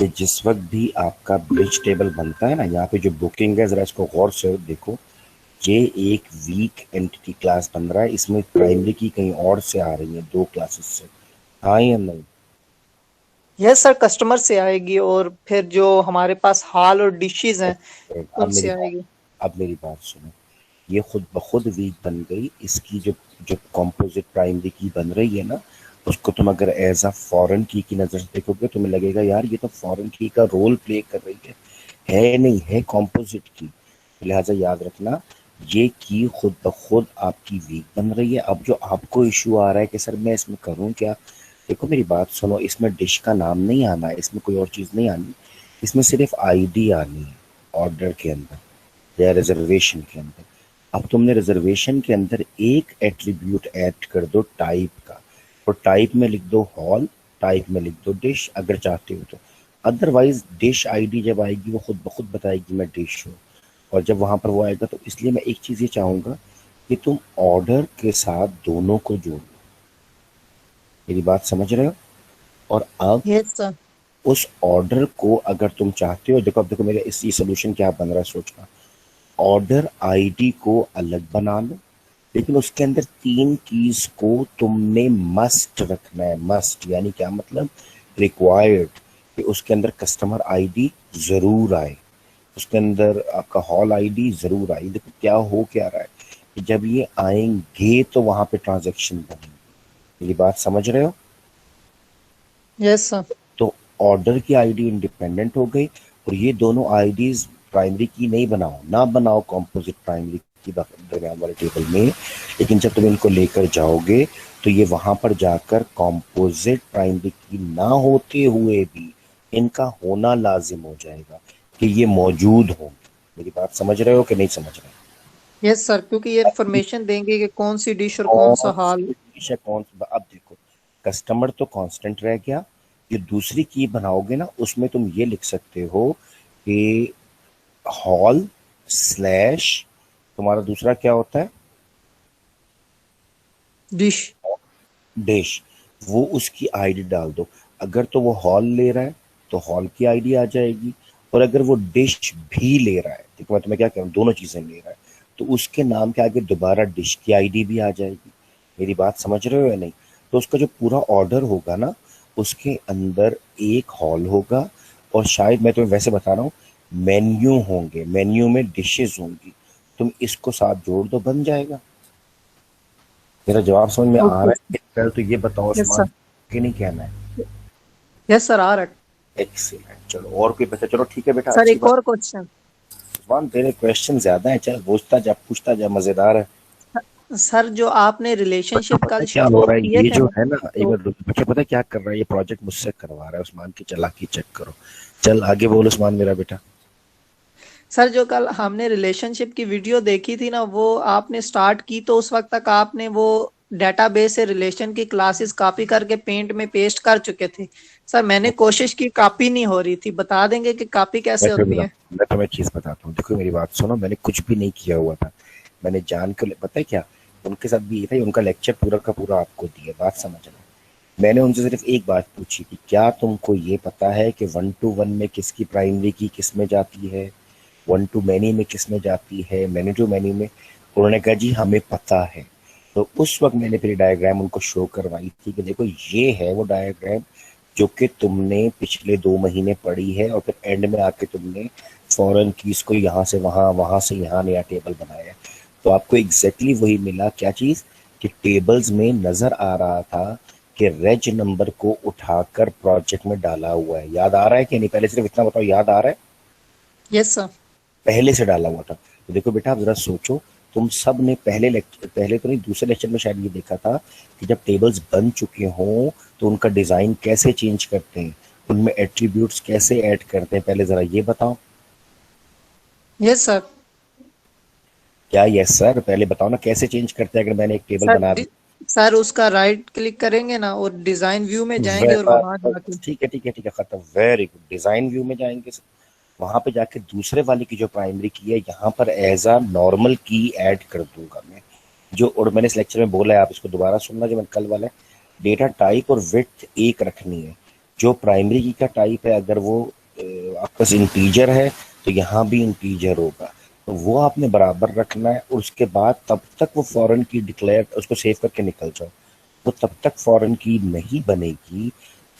कि जिस वक्त भी आपका ब्रिज टेबल बनता है ना, यहाँ पे जो बुकिंग है जरा इसको गौर से देखो। ये एक वीक एंटिटी क्लास बन रहा है, इसमें प्राइमरी की कहीं और से आ रही है, दो क्लासेस से। हाँ या नहीं? यस सर, कस्टमर से आएगी और फिर जो हमारे पास हॉल और डिशेज हैं अब उनसे मेरी बात आएगी। अब मेरी बात सुनो। ये खुद ब खुद वीक बन गई। इसकी जो जो कॉम्पोजिट प्राइमरी की बन रही है ना, उसको तुम अगर एज अ फॉरेन की नजर से देखोगे, तुम्हें लगेगा यार ये तो फॉरेन की का रोल प्ले कर रही है नहीं, है कॉम्पोजिट की। लिहाजा याद रखना, ये की खुद ब खुद आपकी वीक बन रही है। अब जो आपको इशू आ रहा है कि सर मैं इसमें करूं क्या, देखो मेरी बात सुनो, इसमें डिश का नाम नहीं आना है, इसमें कोई और चीज नहीं आनी, इसमें सिर्फ आईडी आनी है ऑर्डर के अंदर या रिजर्वेशन के अंदर। अब तुमने रिजर्वेशन के अंदर एक एट्रीब्यूट ऐड कर दो टाइप का, और टाइप में लिख दो हॉल, टाइप में लिख दो डिश अगर चाहते हो तो। अदरवाइज डिश आईडी जब आएगी वो खुद ब खुद बताएगी मैं डिश हूँ। और जब वहां पर वो आएगा तो इसलिए मैं एक चीज ये चाहूंगा कि तुम ऑर्डर के साथ दोनों को जोड़ लो। मेरी बात समझ रहे हो? और अब यस सर। उस ऑर्डर को अगर तुम चाहते हो, देखो अब देखो मेरे इस सोल्यूशन क्या बन रहा है सोचना। ऑर्डर आईडी को अलग बना लो, लेकिन उसके अंदर तीन कीज को तुमने मस्ट रखना है। मस्ट यानी क्या मतलब? रिक्वायर्ड, कि उसके अंदर कस्टमर आईडी जरूर आए, उसके अंदर आपका हॉल आईडी जरूर आए। देखो क्या हो क्या रहा है कि जब ये आएंगे तो वहां पे ट्रांजैक्शन बनेगी। मेरी बात समझ रहे हो? Yes sir. तो ऑर्डर की आईडी इंडिपेंडेंट हो गई, और ये दोनों आईडीज प्राइमरी की नहीं बनाओ, ना बनाओ कॉम्पोजिट प्राइमरी की दरमियान वाले टेबल में। लेकिन जब तुम इनको लेकर जाओगे तो ये वहां पर जाकर कॉम्पोजिट प्राइमरी की ना होते हुए भी इनका होना लाजिम हो जाएगा कि ये मौजूद हो। मेरी बात समझ रहे हो कि नहीं समझ रहे? यस सर, क्योंकि ये इन्फॉर्मेशन देंगे कि कौन सी डिश और कौन सा कौन हॉल। सी डिश है, अब देखो, कस्टमर तो कांस्टेंट रह गया। ये दूसरी की बनाओगे ना, उसमें तुम ये लिख सकते हो कि हॉल स्लैश, तुम्हारा दूसरा क्या होता है? डिश। डिश। वो उसकी आईडी डाल दो। अगर तो वो हॉल ले रहा है तो हॉल की आईडी आ जाएगी, और अगर वो डिश भी ले रहा है, देखो मैं तुम्हें क्या कह रहा हूँ, दोनों चीजें ले रहा है, तो उसके नाम के आगे दोबारा डिश की आईडी भी आ जाएगी। मेरी बात समझ रहे हो या नहीं? तो उसका जो पूरा ऑर्डर होगा ना, उसके अंदर एक हॉल होगा, और शायद मैं तुम्हें वैसे बता रहा हूँ, मेन्यू होंगे, मेन्यू में डिशेस होंगी। तुम इसको साथ जोड़ दो, बन जाएगा। मेरा जवाब समझ में आ रहा ओके। है? पहले तो ये बताओ यस उस्मान, सर। कि नहीं कहना है? यस सर, आ रहा है। एक्सीलेंट, चलो और कोई बचा? चलो ठीक है बेटा, सर अच्छी एक बात। और क्वेश्चन। उस्मान तेरे क्वेश्चन ज्यादा है, चल पूछता जा, मजेदार है। सर जो आपने बच्चा रिलेशनशिप पता कल है क्या हो शो रहा है, किए ये थे जो ना, है ना, एक तो बार बच्चा पता है क्या कर रहा है, ये प्रोजेक्ट मुझसे करवा रहा है उस्मान की चालाकी चेक करो। चल आगे बोल उस्मान मेरा बेटा। सर जो कल हमने रिलेशनशिप की वीडियो देखी थी ना, वो आपने स्टार्ट की तो उस वक्त तक आपने वो डेटाबेस से रिलेशन की क्लासेस कॉपी करके पेंट में पेस्ट कर चुके थे। सर मैंने कोशिश की, कॉपी नहीं हो रही थी। बता देंगे कि कॉपी कैसे होती है? मैं तुम्हें चीज बताता हूँ, देखो मेरी बात सुनो, मैंने कुछ भी नहीं किया हुआ था। मैंने जान कर, पता है क्या, उनके साथ भी ये था, उनका लेक्चर पूरा का पूरा आपको दिया, बात समझना। मैंने उनसे सिर्फ एक बात पूछी कि क्या तुमको ये पता है कि वन टू वन में किसकी प्राइमरी की किस में जाती है, वन टू मैनी में किस में जाती है, मैनी टू मैनी में? उन्होंने कहा जी हमें पता है। तो उस वक्त मैंने फिर डायग्राम उनको शो करवाई थी कि देखो ये है वो डायग्राम जो कि तुमने पिछले 2 महीने पढ़ी है, और फिर एंड में आके तुमने फॉरेन कीज को यहाँ से वहां, वहां से यहाँ नया टेबल बनाया है। तो आपको एग्जैक्टली वही मिला, क्या चीज? कि टेबल्स में नजर आ रहा था कि रेज नंबर को उठाकर प्रोजेक्ट में डाला हुआ है। याद आ रहा है कि नहीं? पहले सिर्फ इतना बताओ, याद आ रहा है? Yes sir. पहले से डाला हुआ था। तो देखो बेटा, आप जरा सोचो, तुम सब ने पहले लेक्चर, पहले तो नहीं दूसरे लेक्चर में शायद ये देखा था कि जब टेबल्स बन चुके हों तो उनका डिजाइन कैसे चेंज करते हैं, उनमें एट्रीब्यूट्स कैसे ऐड करते हैं, पहले जरा ये बताओ। Yes sir. क्या यस सर? पहले बताओ ना कैसे चेंज करते हैं, अगर मैंने एक टेबल सर बना दी। सर उसका राइट क्लिक करेंगे ना और डिजाइन व्यू में जाएंगे और वहां जाके। ठीक है ठीक है ठीक है, खत्म, वेरी गुड। डिजाइन व्यू में जाएंगे, वहां पे जाके दूसरे वाले की जो प्राइमरी की है यहाँ पर एज अ नॉर्मल की ऐड कर दूंगा मैं। जो, और मैंने इस लेक्चर में बोला है, आप इसको दोबारा सुनना जो मैंने कल वाला है, डेटा टाइप और विड्थ एक रखनी है। जो प्राइमरी की का टाइप है, अगर वो आपके पास इंटीजर है तो यहाँ भी इंटीजर होगा, तो वो आपने बराबर रखना है। और उसके बाद तब तक वो फॉरेन की डिक्लेयर, उसको सेव करके निकल जाओ। वो तब तक फॉरेन की नहीं बनेगी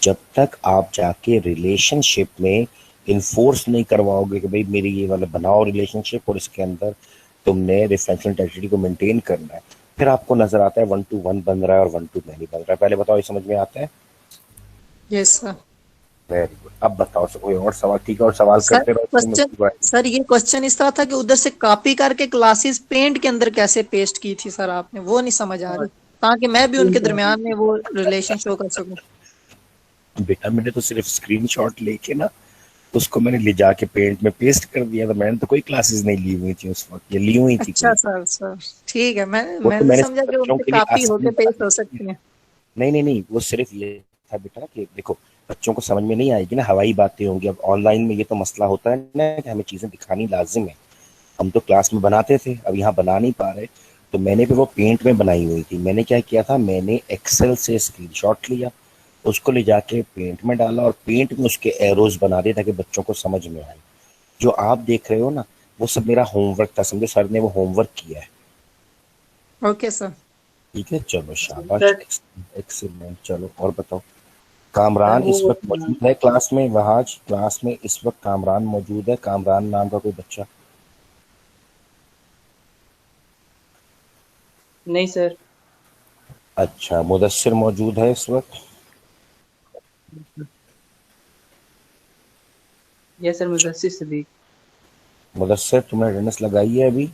जब तक आप जाके रिलेशनशिप में इन्फोर्स नहीं करवाओगे कि भाई मेरी ये वाला बनाओ रिलेशनशिप और इसके अंदर तुमने रेफरेंशियल इंटेग्रिटी को मेंटेन करना है। फिर आपको नजर आता है 1 to 1 बन रहा है और 1 to many बन रहा है। पहले बताओ, ये समझ में आता है? Yes sir. Very good. अब बताओ कोई और सवाल? ठीक है, और सवाल सर करते रहो तुम क्वेश्चन, सर ये क्वेश्चन इस तरह था कि उधर से कॉपी करके क्लासेस पेंट के अंदर कैसे पेस्ट की थी सर आपने, वो नहीं समझ आ रही, ताकि मैं भी उनके दरमियान में वो रिलेशन शो कर सकूं। बेटा मैंने तो सिर्फ स्क्रीनशॉट लेके ना उसको मैंने ले जाके पेंट में पेस्ट कर दिया था। मैंने तो कोई क्लासेस नहीं ली हुई थी उस वक्त, ये ली हुई थी अच्छा कोई? सर, सर ठीक है, वो तो मैंने मैंने समझा कि बच्चों उनसे के लिए कॉपी आसान होके पेस्ट बना हो दी। सकती है। नहीं नहीं नहीं, वो सिर्फ ये था बेटा कि देखो बच्चों को समझ में नहीं आएगी ना, हवाई बातें होंगी। अब ऑनलाइन में ये तो मसला होता है ना कि हमें चीजें दिखानी लाजिम है। हम तो क्लास में बनाते थे, अब यहाँ बना नहीं पा रहे, तो मैंने भी वो पेंट में बनाई हुई थी। मैंने क्या किया था, मैंने एक्सेल से स्क्रीनशॉट लिया, उसको ले जाके पेंट में डाला और पेंट में उसके एरोज बना दिए ताकि बच्चों को समझ में आए। जो आप देख रहे हो ना, वो सब मेरा होमवर्क था, समझो सर ने वो होमवर्क किया है। Okay sir. ठीक है, चलो शाबाश, सर एक्सीलेंट। चलो और बताओ। सर कामरान इस वो वक्त मौजूद है क्लास में? वहाज क्लास में इस वक्त कामरान मौजूद है? कामरान नाम का कोई बच्चा? नहीं सर। अच्छा, मुदस्सिर मौजूद है इस वक्त? Yes sir, Mudassir Sadiq. मुदस्सिर तुमने अटेंडेंस लगाई है अभी?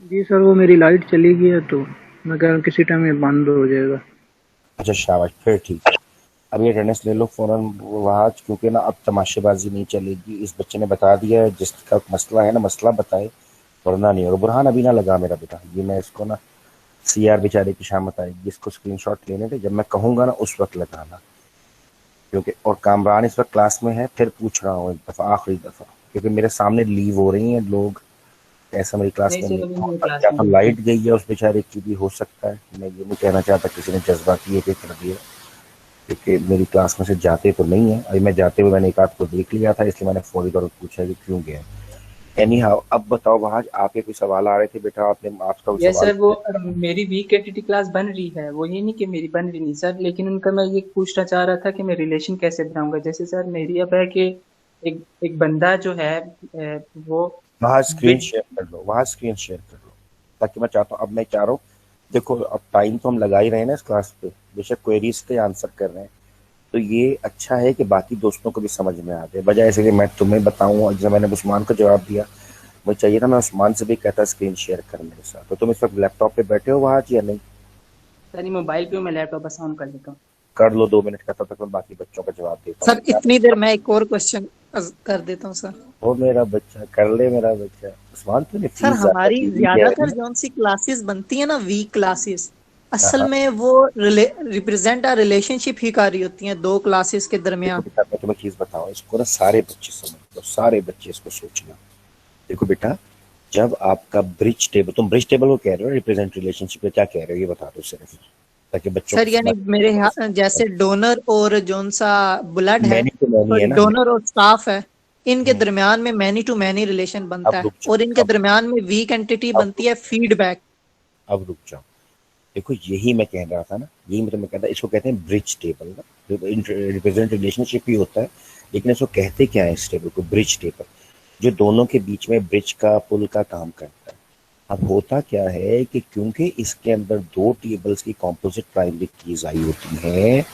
जी सर, वो मेरी लाइट चली गई है तो मैं कह रहा हूँ किसी टाइम ये बंद हो जाएगा। अच्छा शाबाश, फिर ठीक है। अब ये अटेंडेंस ले लो फौरन वहाज, क्योंकि ना अब तमाशेबाजी नहीं चलेगी। इस बच्चे ने बता दिया है जिसका मसला है ना, मसला बताए, वरना नहीं। और बुरहान अभी ना लगा मेरा बेटा, ये मैं इसको ना सीआर बेचारे की शामत आएगी, इसको स्क्रीनशॉट लेने थे, जब मैं कहूंगा ना उस वक्त लगाना। क्योंकि और कामरान इस वक्त क्लास में है, फिर पूछ रहा हूँ एक दफ़ा, आखिरी दफ़ा, क्योंकि मेरे सामने लीव हो रही हैं लोग, ऐसा मेरी क्लास नहीं में सर, नहीं अभी मेरे होता। क्लास या में तो नहीं है। लाइट गई है उस बेचारे की, भी हो सकता है, मैं ये नहीं कहना चाहता किसी ने जज्बाती है कि कर दिया, क्योंकि मेरी क्लास में से जाते तो नहीं है। अभी मैं जाते हुए मैंने एक आध को देख लिया था, इसलिए मैंने फौरी तौर पर पूछा कि क्यों गया। एनी हाउ, अब बताओ वहाज, आपके कोई सवाल आ रहे थे बेटा? आपने आपका कोई यस सवाल? सर, वो मेरी वीक एंटिटी क्लास बन रही है, वो ये नहीं कि मेरी बन रही नहीं सर, लेकिन उनका मैं ये पूछना चाह रहा था कि मैं रिलेशन कैसे बनाऊंगा। जैसे सर मेरी अब है कि एक एक बंदा जो है वो वहाँ स्क्रीन विद शेयर कर लो, वहाँ स्क्रीन शेयर कर लो, ताकि मैं चाहता हूँ, अब मैं चाह रहा हूँ, देखो अब टाइम तो हम लगा ही रहे हैं ना इस क्लास पे, बेशक क्वेरीज के आंसर कर रहे हैं, तो ये अच्छा है कि बाकी दोस्तों को भी समझ में आ जाए, बजाय ऐसे कि मैं तुम्हें बताऊँ। और जब मैंने उस्मान को जवाब दिया, मुझे चाहिए था मैं उस्मान से भी कहता स्क्रीन शेयर कर मेरे साथ। तो तुम इस वक्त लैपटॉप पे बैठे हो वहाँ या नहीं? सर ये मोबाइल पे मैं लैपटॉप बस ऑन कर देता हूँ। कर लो 2 मिनट का, तब तक मैं बाकी बच्चों का जवाब देता हूँ। सर इतनी देर मैं एक और क्वेश्चन कर देता हूँ सर। वो मेरा बच्चा कर ले, मेरा बच्चा उस्मान, तूने सर फीस ज्यादा हमारी दी हुई कह रही ज्यादातर है। जौन सी क्लासेस बनती है ना, वीक क्लासेस, असल हाँ, में वो रिप्रेजेंट आ रिलेशनशिप ही कर रही होती हैं दो क्लासेस के देखो दरमियान। बेटा मैं तुम्हें चीज बताऊं, इसको ना सारे बच्चे समझ लो, सारे बच्चे इसको सोचना। देखो बेटा, जब आपका ब्रिज टेबल, तुम ब्रिज टेबल को कह रहे हो, रिप्रेजेंट रिलेशनशिप में क्या कह रहे हो ये बता दो सिर्फ, ताकि बच्चों सर को यानी समझ। मेरे जैसे डोनर और जौन सा ब्लड है, मैनी तो मैनी है सॉरी ना। डोनर और स्टाफ है, इनके हम्म, दरमियान में मैनी टू मैनी रिलेशन बनता अब है, रुक जाओ, और इनके अब दरमियान में वीक एंटिटी अब बनती है फीडबैक। अब रुक जाओ। देखो यही मैं कह रहा था ना, यही मैं तुम्हें कहता, इसको कहते हैं ब्रिज टेबल ना, रिप्रेजेंट रिलेशनशिप ही होता है, लेकिन इसको कहते क्या है इस टेबल को? ब्रिज टेबल, जो दोनों के बीच में ब्रिज का, पुल का काम करता है। अब होता क्या है कि क्योंकि इसके अंदर दो टेबल्स की कॉम्पोजिट प्राइमरी कीज आई होती हैं।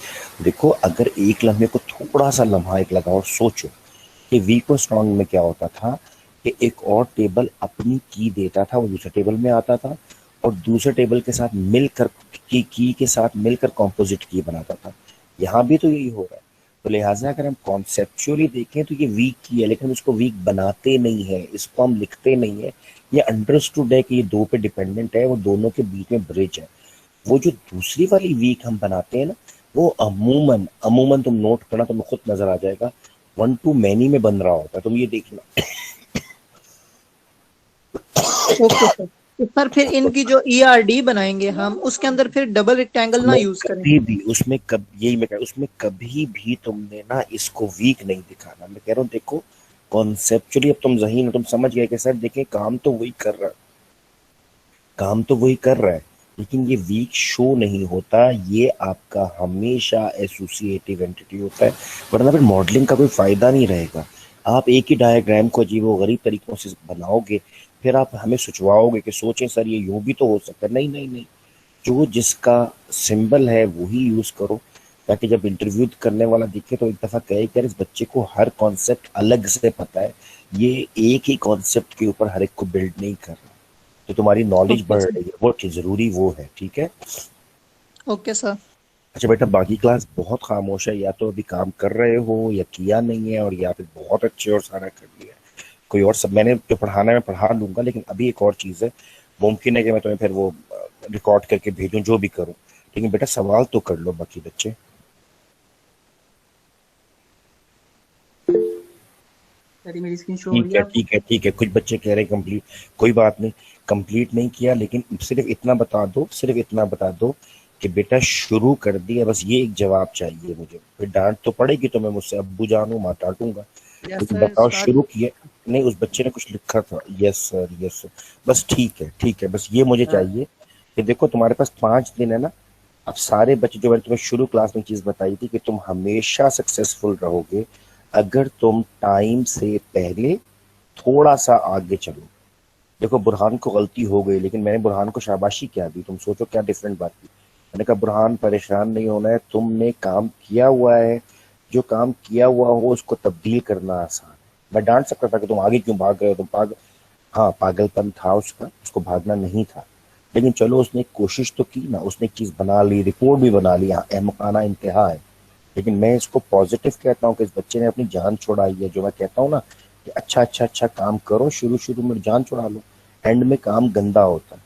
देखो अगर एक लम्हे को थोड़ा सा लम्हा एक लगाओ और सोचो कि वीक और स्ट्रॉन्ग में क्या होता था कि एक और टेबल अपनी की देता था, वो दूसरे टेबल में आता था और दूसरे टेबल के साथ मिलकर की के साथ मिलकर कॉम्पोजिट की बनाता था। यहाँ भी तो यही हो रहा है। तो लिहाजा अगर हम कॉन्सेप्चुअली देखें तो ये वीक की है, लेकिन हम इसको वीक बनाते नहीं है, इसको हम लिखते नहीं है। ये अंडरस्टूड है कि ये दो पे डिपेंडेंट है, वो दोनों के बीच में ब्रिज है। वो जो दूसरी वाली वीक हम बनाते हैं ना, वो अमूमन अमूमन तुम नोट करना, तुम्हें खुद नजर आ जाएगा, 1 to many में बन रहा होता है। तुम ये देखना। Okay sir. तो सर फिर इनकी जो ERD बनाएंगे हम, उसके अंदर फिर डबल रेक्टेंगल ना यूज करें। कभी भी उसमें यही मैं कह रहा हूं, उसमें कभी भी तुमने ना इसको वीक नहीं दिखाना। मैं कह रहा हूँ देखो कॉन्सेप्चुअली अब तुम ज़हीन हो, तुम समझ गए कि सर देखें काम तो वही कर रहा है, काम तो वही कर रहा है, लेकिन ये वीक शो नहीं होता, ये आपका हमेशा एसोसिएटिव एंटिटी होता है, वरना फिर मॉडलिंग का कोई फायदा नहीं रहेगा। आप एक ही डायग्राम को अजीब व गरीब तरीकों से बनाओगे, फिर आप हमें सोचवाओगे कि सोचें सर ये यूं भी तो हो सकता है। नहीं नहीं नहीं, जो जिसका सिंबल है वही यूज करो, ताकि जब इंटरव्यू करने वाला दिखे तो एक दफा कहे कि यार इस बच्चे को हर कॉन्सेप्ट अलग से पता है, ये एक ही कॉन्सेप्ट के ऊपर हर एक को बिल्ड नहीं कर रहा। तो तुम्हारी नॉलेज ओके बढ़ सर। रही है, वो जरूरी वो है, ठीक है। Okay sir. अच्छा बेटा, बाकी क्लास बहुत खामोश है, या तो अभी काम कर रहे हो या किया नहीं है, और या फिर बहुत अच्छे और सारा कर लिया है। कोई और सब मैंने जो पढ़ाना है मैं पढ़ा लूंगा, लेकिन अभी एक और चीज़ है, मुमकिन है कि मैं तुम्हें फिर वो रिकॉर्ड करके भेजूं, जो भी करूं, लेकिन बेटा सवाल तो कर लो बाकी बच्चे। सर ये मेरी स्क्रीन शो हो रही है आपको? ठीक है ठीक है, कुछ बच्चे कह रहे हैं कंप्लीट, कोई बात नहीं, कंप्लीट नहीं किया, लेकिन सिर्फ इतना बता दो, सिर्फ इतना बता दो कि बेटा शुरू कर दिया, बस ये एक जवाब चाहिए मुझे। फिर डांट तो पड़ेगी तुम्हें मुझसे, अब्बू जानू माँ डांटूंगा, यस लेकिन सर, बताओ स्टार्ट। शुरू किए। नहीं, उस बच्चे ने कुछ लिखा था, यस सर यस सर, बस ठीक है, बस ये मुझे चाहिए कि देखो तुम्हारे पास 5 दिन है ना। अब सारे बच्चे, जो मैंने तुम्हें शुरू क्लास में चीज बताई थी कि तुम हमेशा सक्सेसफुल रहोगे अगर तुम टाइम से पहले थोड़ा सा आगे चलो। देखो बुरहान को गलती हो गई, लेकिन मैंने बुरहान को शाबाशी क्या दी, तुम सोचो क्या डिफरेंट बात थी। मैंने कहा बुरहान परेशान नहीं होना है, तुमने काम किया हुआ है, जो काम किया हुआ हो उसको तब्दील करना आसान है। मैं डांट सकता था कि तुम आगे क्यों भाग रहे हो, तुम हाँ पागलपन था उसका, उसको भागना नहीं था, लेकिन चलो उसने एक कोशिश तो की ना, उसने एक चीज बना ली, रिपोर्ट भी बना ली, हाँ अहमकाना इंतहा है। लेकिन मैं इसको पॉजिटिव कहता हूँ कि इस बच्चे ने अपनी जान छुड़ाई है। जो मैं कहता हूँ ना कि अच्छा काम करो, शुरू शुरू में जान छुड़ा लो, एंड में काम गंदा होता है।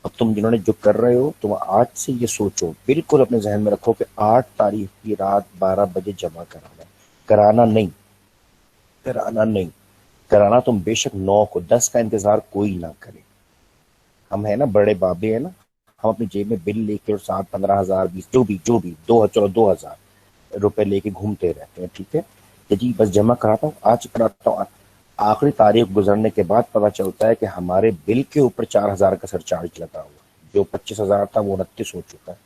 अब तुम जिन्होंने जो कर रहे हो, तुम आज से ये सोचो, बिल्कुल अपने जहन में रखो कि 8 तारीख की रात 12 बजे जमा कराना है। कराना नहीं, कराना नहीं, कराना तुम बेशक 9 को, 10 का इंतजार कोई ना करे। हम है ना बड़े बाबे है ना, हम अपनी जेब में बिल लेके और 7, 15 हजार, 20, जो भी 2 रुपए लेके घूमते रहते हैं, ठीक है। कि जी बस जमा कराता हूँ, आज कराता हूँ। आखिरी तारीख गुजरने के बाद पता चलता है कि हमारे बिल के ऊपर 4 हजार का सरचार्ज लगा हुआ, जो 25 हजार था वो 29 हो चुका है।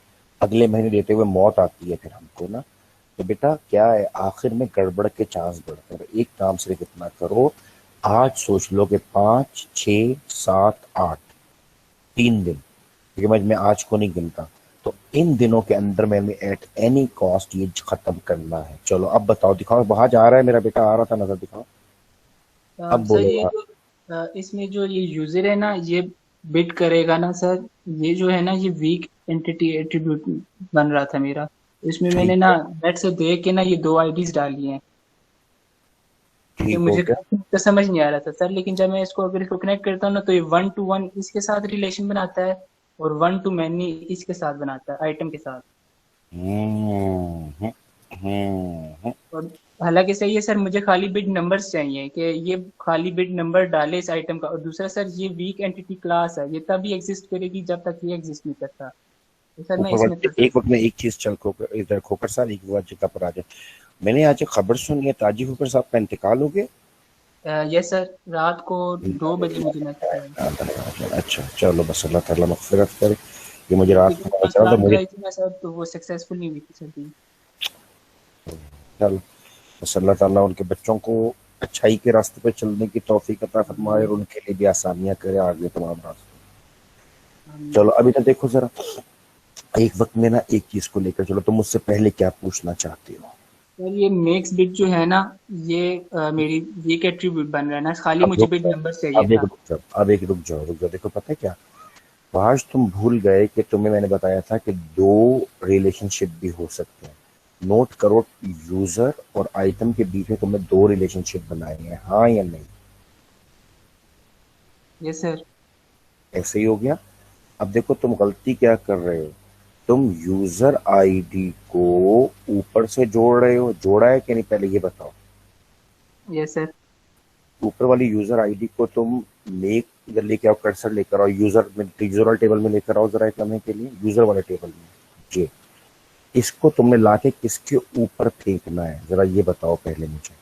अगले महीने देते हुए मौत आती है फिर हमको ना। तो बेटा क्या है, आखिर में गड़बड़ के चांस बढ़ते हैं। एक काम सिर्फ इतना करो, आज सोच लो कि 5, 6, 7, 8, 3 दिन, क्योंकि मैं आज को नहीं गिनता, तो इन दिनों के अंदर मैंने एट एनी कॉस्ट ये खत्म करना है। चलो अब बताओ, दिखाओ बाहर जा रहा है मेरा बेटा, आ रहा था, नजर दिखाओ, अब सर बोलो ये बाहर। जो इसमें जो ये यूजर है ना, ये बिट करेगा ना सर, ये जो है ना, ये वीक एंटिटी एट्रीब्यूट बन रहा था मेरा। इसमें मैंने ठीक ना है, नेट से देख के ना ये 2 आईडीज डाली हैं, क्योंकि ठीक हो मुझे गया। तो समझ नहीं आ रहा था सर। लेकिन जब मैं इसको अगर इसको कनेक्ट करता हूँ ना, तो ये 1 to 1 इसके साथ रिलेशन बनाता है, और 1 to many इसके साथ बनाता है, आइटम के साथ। हम्म हम्म हम्म। और हालांकि सही है सर, मुझे खाली बिट नंबर्स चाहिए कि ये खाली बिट नंबर डाले इस आइटम का। और दूसरा सर, ये वीक एंटिटी क्लास है, ये तभी एग्जिस्ट करेगी जब तक ये एग्जिस्ट नहीं करता। तो सर मैं ऊपर इसमें वाले थोड़ा एक वक्त में एक चीज चल खोकर इधर, खोकर साहब एक बार जगह पर आ जाए। मैंने आज एक खबर सुनी है, ताजी खोकर साहब का इंतकाल हो गया। यस सर, रात को 2 बजे मुझे मैसेज आया। अच्छा चलो, बस अल्लाह ताला मग़फ़िरत करे। ये मुझे क्योंकि रात जो को पता चला, तो ट्रांसप्लांट मुझे कराई थी ना सर, तो वो सक्सेसफुल नहीं हुई थी सर भी। चलो, बस अल्लाह ताला उनके बच्चों को अच्छाई के रास्ते पे चलने की तौफीक अता फरमाए, और उनके लिए भी आसानियां करे आगे तमाम रास्ते। चलो अभी तक देखो जरा, एक वक्त में ना एक चीज को लेकर चलो, तुम मुझसे पहले क्या पूछना चाहते हो। सर ये मेक्स बिट जो है ना, ये मेरी वीक एट्रीब्यूट बन रहा है ना, खाली अब मुझे रुक बिट जाओ, नंबर चाहिए अब एक था। रुक जाओ, देखो पता है क्या, आज तुम भूल गए कि तुम्हें मैंने बताया था कि 2 रिलेशनशिप भी हो सकते हैं। नोट करो, यूजर और आइटम के बीच में तुमने 2 रिलेशनशिप बनाए हैं, हाँ या नहीं। Yes sir. ऐसे ही हो गया। अब देखो तुम गलती क्या कर रहे हो, तुम यूजर आईडी को ऊपर से जोड़ रहे हो, जोड़ा है कि नहीं पहले ये बताओ। Yes sir. ऊपर वाली यूजर आईडी को तुम मेक इधर लेके आओ, कर्सर लेकर आओ, यूजर वाले टेबल में लेकर आओ जरा एक लम्हे के लिए, यूजर वाले टेबल में। जी, इसको तुमने लाके किसके ऊपर फेंकना है जरा ये बताओ पहले मुझे।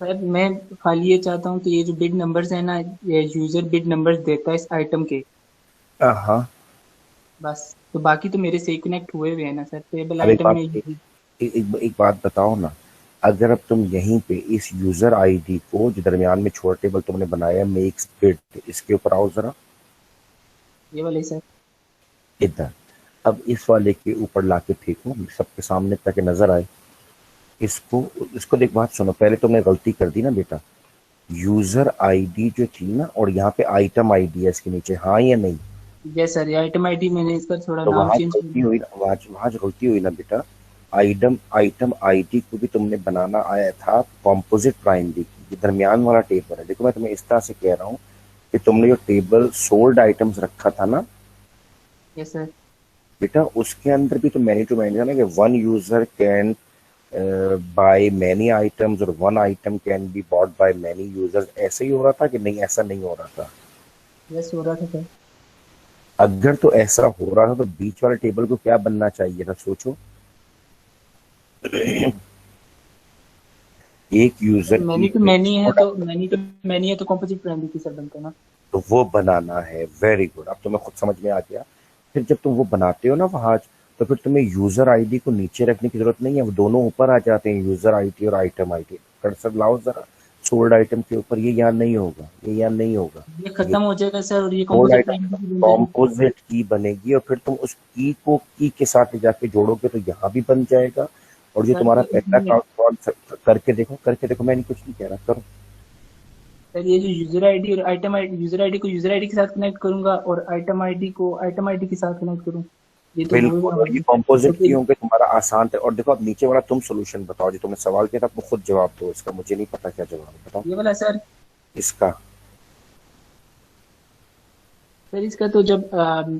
सर मैं खाली ये चाहता हूँ कि ये जो बिट नंबर्स है ना, ये यूजर बिट नंबर्स देता है इस आइटम के, हाँ, बस। तो बाकी तो मेरे से कनेक्ट हुए हुए हैं ना सर, टेबल अब एक आइटम बात में। एक बात बताओ ना, अगर अब तुम यहीं पे इस यूजर आईडी को जो दरमियान में छोटा टेबल तुमने बनाया मेक्स बिट, इसके ऊपर आओ जरा, ये वाले सर। इधर। अब इस वाले के ऊपर लाके फेंको सबके सामने ताकि नजर आए। इसको इसको देख, बात सुनो, पहले तुमने गलती कर दी ना बेटा, यूजर आईडी जो थी ना और यहाँ पे आइटम आईडी है इसके नीचे, हाँ या नहीं? यस सर, ये आइटम आईडी मैंने इसका थोड़ा तो नाम वहां चेंज गलती हुई ना, वहां जो गलती हुई ना बेटा, आइटम आईडी को भी तुमने बनाना आया था कॉम्पोजिट प्राइमरी की, ये दरमियान वाला टेबल है। देखो मैं तुम्हें इस तरह से कह रहा हूँ कि तुमने जो टेबल सोल्ड आइटम्स रखा था ना यस सर। बेटा, उसके अंदर भी तो मैनी टू मैनी था ना कि one user can buy many items और one item can be bought by many users, ऐसे ही हो रहा था कि नहीं? ऐसा नहीं हो रहा था? यस हो रहा था सर। अगर तो ऐसा हो रहा था तो बीच वाले टेबल को क्या बनना चाहिए था, सोचो। एक यूजर मैनी टू मैनी है तो मैनी है तो कॉम्पोजिट प्राइमरी की सर बनता है ना, तो वो बनाना है। वेरी गुड, अब तुम्हें खुद समझ में आ गया। फिर जब तुम वो बनाते हो ना वहां, तो फिर तुम्हें यूजर आईडी को नीचे रखने की जरूरत नहीं है, वो दोनों ऊपर आ जाते हैं, यूजर आईडी और आइटम आईडी। कर्सर लाओ जरा सोल्ड आइटम के ऊपर, ये यहाँ नहीं होगा, ये यहाँ नहीं होगा, ये खत्म हो जाएगा सर और ये सोल्ड कॉम्पोजिट आइटम प्राइमरी की बन जाएगी। कॉम्पोजिट की बनेगी और फिर तुम उस की को की के साथ ले जाके जोड़ोगे तो यहाँ भी बन जाएगा। और जो सर तुम्हारा ये पहला काउंट करके देखो, मैंने कुछ नहीं कह रहा, करो। सर ये जो यूजर आईडी और आइटम आईडी, यूजर आईडी को यूजर आईडी के साथ कनेक्ट करूंगा और आइटम आईडी को आइटम आईडी के साथ कनेक्ट करूं, ये तो बिल्कुल, और ये कॉम्पोजिट की होंगे तुम्हारा आसान है। और देखो अब नीचे वाला तुम सोल्यूशन बताओ, जो तुमने सवाल किया था तुम खुद जवाब दो इसका, मुझे नहीं पता क्या जवाब है, बताओ ये वाला सर। इसका। सर इसका तो जब